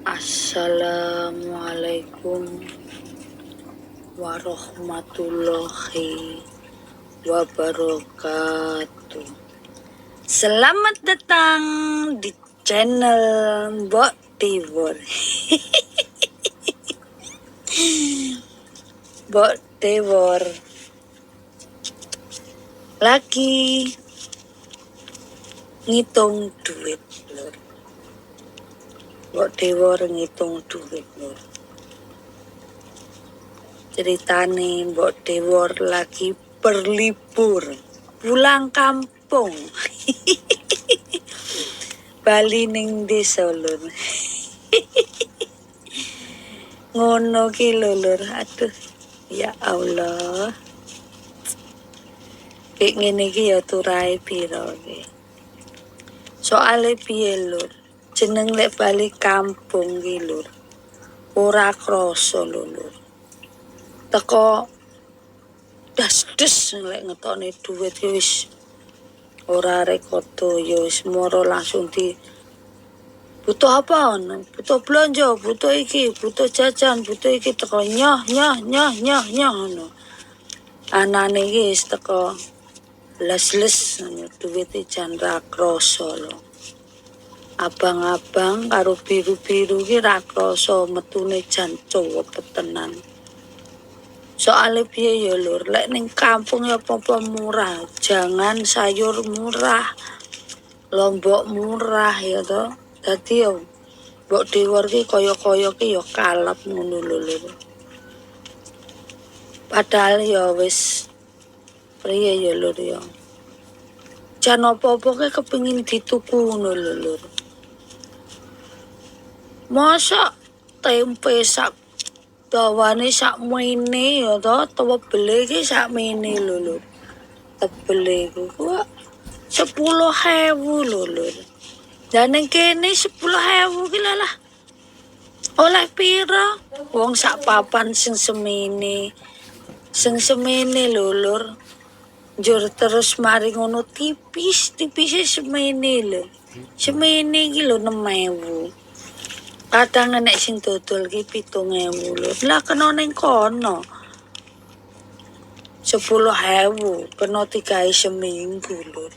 Assalamualaikum warahmatullahi wabarakatuh. Selamat datang di channel Mbok Tibor. Mbok Tibor lagi ngitung duit, Lur. Mbok Tibor ngitung duit, Lur. Ceritane Mbok Tibor lagi berlibur pulang kampung. Bali ning desa, Lur. Ngono ki lho, Lur. Aduh, ya Allah. Kayak ngene iki ya turahe pira iki. Soale piye, Lur? Jeneng lek bali kampung ki, Lur. Ora krasa lho, Lur. Teko das-des lek ngetokne duit ki wis ora rekoto ya wis moro langsung di butuh apa ono, butuh belanja, butuh iki, butuh jajan, butuh iki teko nyoh ngono. Anane iki wis teko les-les duit jan ra krasa lho. Abang-abang karo biru-biru ki ra krasa metune jan cuwep tenan. Soale piye ya Lur, lek ning kampung ya apa-apa murah, jangan sayur murah, lombok murah ya toh. Dadi ya Mbok Tibor ki kaya-kaya ki ya kalap ngono lho, Lur. Padahal ya wis priye ya Lur ya. Jan apa-apa ki kepengin dituku ngono lho, Lur. Masa tempe sak dawane sak mene ya toh, tebele ki sak mene lho, Lur. Tebele ku 10.000 lho, Lur. Dan ning kene 10.000 ki lah oleh pira? Wong sak papan sing semene lho, Lur. Njur terus mari ngono tipis-tipise semene lho. Semene ki lho 6.000. Kadang nek sing dodol ki 7.000 lho. Lah kena ning kono 10.000 kena digawe seminggu, Lur.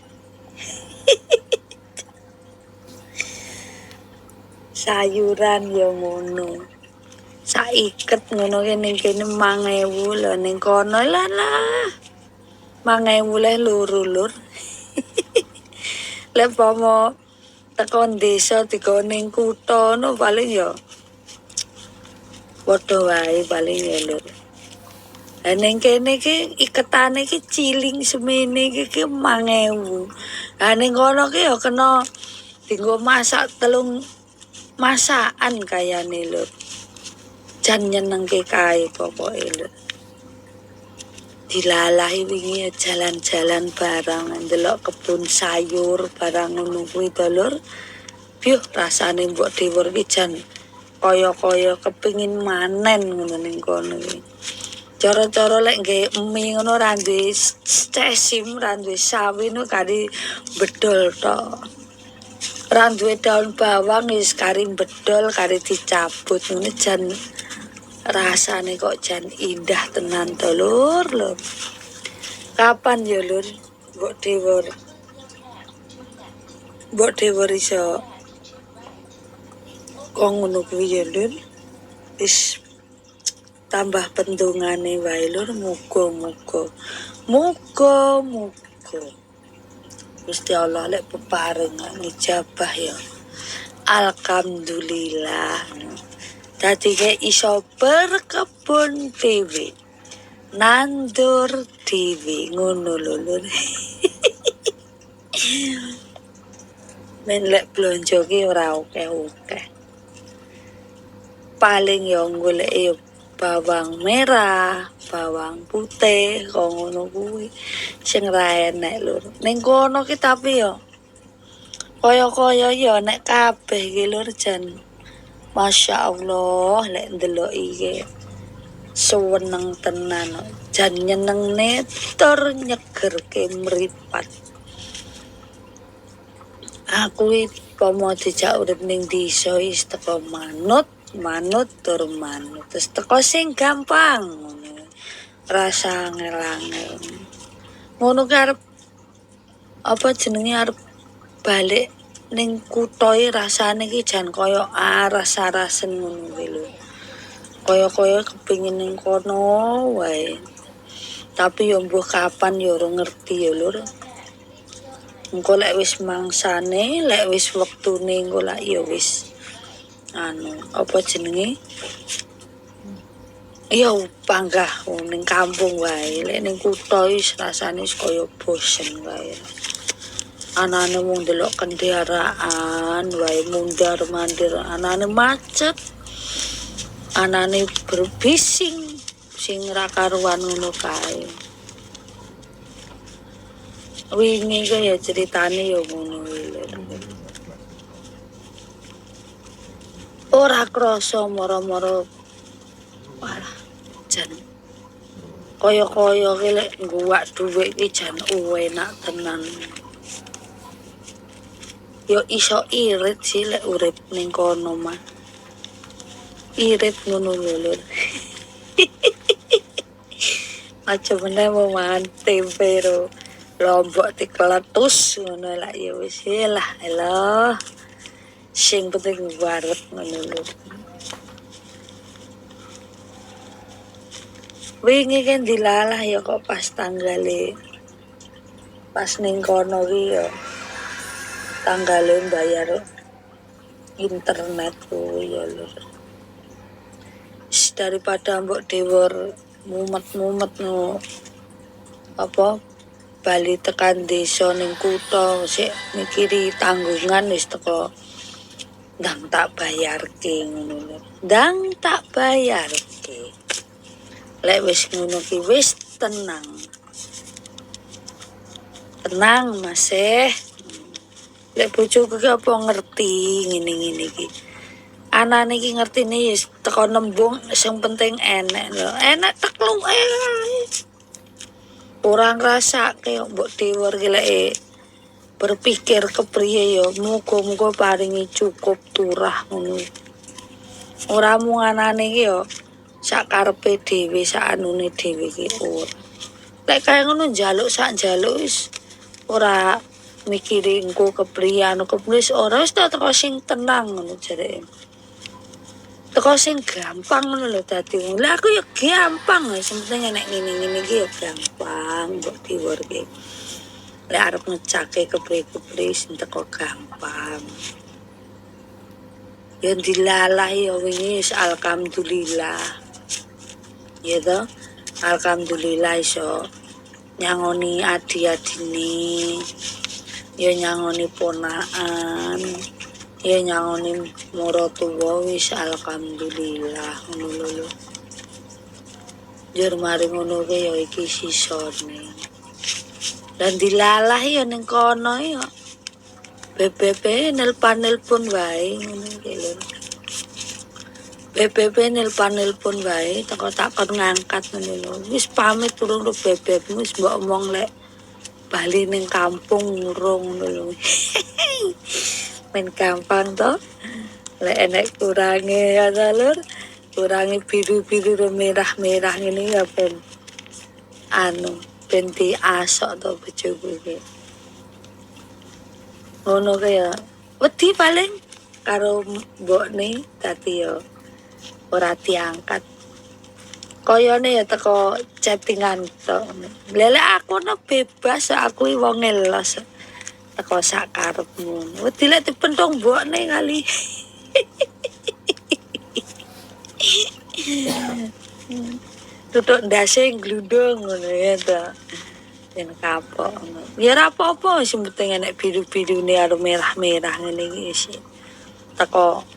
Sayuran ya ngono. Sak iket ngono ki ning kene 5.000 lho, ning kono lah 5.000 le loro, Lur. Lek pomo teko desa digawa ning kutha no paling ya padha wae paling ya, Lur. Lah ning kene ki iketane ki ciling semene ki 5.000. Lah ning kono ki ya kena dienggo masak telung masakan kayane, Lur. Jan nyenengke kae pokoke, Lur. Dilalahi wingi ya jalan-jalan barang ndelok kebun sayur barang ngono kuwi to, Lur. Piuh rasane Mbok Tibor ki jan kaya-kaya kepengin manen ngono ning kono iki. Cara-cara lek nggih mie ngono ra duwe cesim, ra duwe sawi no kari bedol tok. Ra duwe daun bawang wis kari bedol, kari dicabut ngono jan rasane kok jan indah tenan to, Lur. Kapan ya, Lur, Mbok Tibor iso kok ngono kuwi ya, Lur. Wis tambah pendungane wae, Lur. Muga-muga Gusti Allah lek peparing ngijabah ya. Alhamdulillah. Dadi kayak iso berkebun dhewe. Nandur dhewe ngono lho, Lur. Men lek blonjo ki ora akeh-akeh. Paling ya golek bawang merah, bawang putih, kok ngono kuwi sing ra enek, Lur. Ning kono ki tapi ya kaya-kaya ya nek kabeh ki, Lur, jan Masya Allah lek ndelok iki seneng tenan, jan nyenengne tur nyegerke mripat. Aku pomo dijak urip ning desa wis teko manut tur manut. Terus teko sing gampang ngono. Rasa angel-angel. Ngono ki arep apa jenenge arep balik ning kutha rasane ki jan kaya aras-arasen ngono kuwi lho. Kaya kepingin ning kono wae. Tapi yo mbuh kapan yo ora ngerti yo lur. Engko lek wis mangsane, lek wis wektune engko lak ya wis apa jenenge? Ya panggah ning kampung wae. Lek ning kutha wis rasane wis kaya bosen wae. Anane mung delok kendaraan wae mundar-mandir, anane macet. Anane berbising sing ra karuan ngono kae. Wingi kaya ceritane ya ngono lho. Ora krasa mara-mara walah jan kaya-kaya ki lek ngguwak dhuwit ki jan enak tenan. Yo iso irit sih lek urip ning kono mah. Irit ngono lho. Aja meneh mau mantep pero lombok dikeletus ngono lak ya wis lah elah. Sing penting wareg ngono lho. Wingi kan dilalah ya kok pas tanggale. Pas ning kono ki ya tanggale bayar internet kuwi ya lho. Daripada mbok dewor mumet-mumet no apa bali tekan desa ning kutha sik mikiri tanggungan wis teko ndang tak bayarke ngono lho. Ndang tak bayarke. Lek wis ngono ki wis tenang. Tenang masih. Lek bojoku ki apa ngerti ngene-ngene iki. Anane iki ngertine wis teko nembung sing penting enek lho. Enek tekluk ae. Ora ngrasake mbok dewor ki lek berpikir kepriye ya muga-muga paringi cukup turah ngono. Ora mung anane ki ya sak karepe dhewe sak anune dhewe ki ora. Lek kaya ngono njaluk sak njaluk wis ora mikiri engko kepriye anu keplis ora wis teko sing tenang ngono jareke. Teko sing gampang ngono lho dadi. Lah aku ya gampang wis penting enek ngene-ngene iki ya gampang mbok diwurke. Lek arep ngecake kepriye-kepriye sing teko gampang. Ya dilalah ya wingi wis alhamdulillah. Ya toh, alhamdulillah iso nyangoni adi-adine. Ya nyangoni ponakan. Ya nyangoni maratuwa wis alhamdulillah ngono lho. Jur mari ngono ke ya iki sisone. Dan dilalah ya ning kono ya. BBB nelpon wae ngono iki lho. BBB nelpon wae teko takon ngangkat ngono lho. Wis pamit turun ke BBB wis mbok omong lek bali ning kampung urung ngono lho. Men gampang to. Lek enek kurange ya lur. Kurange biru-biru merah-merah ngene ya ben ben diasok to bojoku iki. Ngono kaya wedi paling karo mbokne dadi ya ora diangkat. Koyone ya teko chattingan to. Lelek aku no bebas aku wong elos. Teko sak karepmu. Wedi lek dipentong mbokne kali. Tutuk ndase glundung ngono ya to. Den kapok. Ya ora apa-apa sing penting enek biru-birune karo merah-merah ngene iki wis. Teko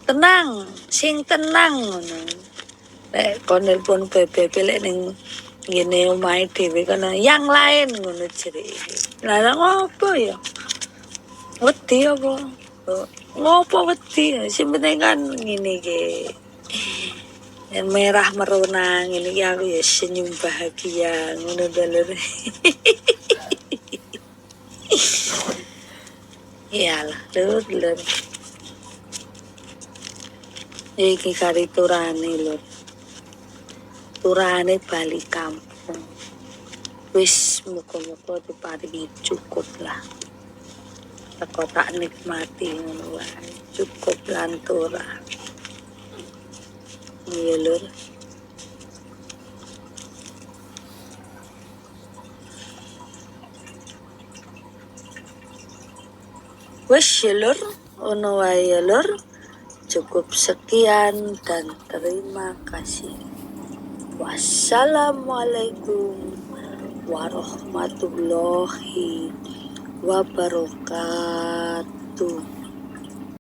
tenang, sing tenang ngono. Lek kon nelpon BBB lek ning ngene omahe dhewe kana yang lain ngono jereke. Lah ngopo ya? Wedi apa? Ngopo wedi? Sing penting kan ngene iki. Yang merah merona ngene iki aku ya senyum bahagia ngono lho. Iyalah, lur. Iki kari turane lur. Turane bali kampung. Wis muga-muga diparingi cukup lah. Teko tak nikmati ngono wae. Cukup lan turah. Iya lur. Wis ya lur, ono wae ya lur. Cukup sekian dan terima kasih. Wassalamualaikum warahmatullahi wabarakatuh.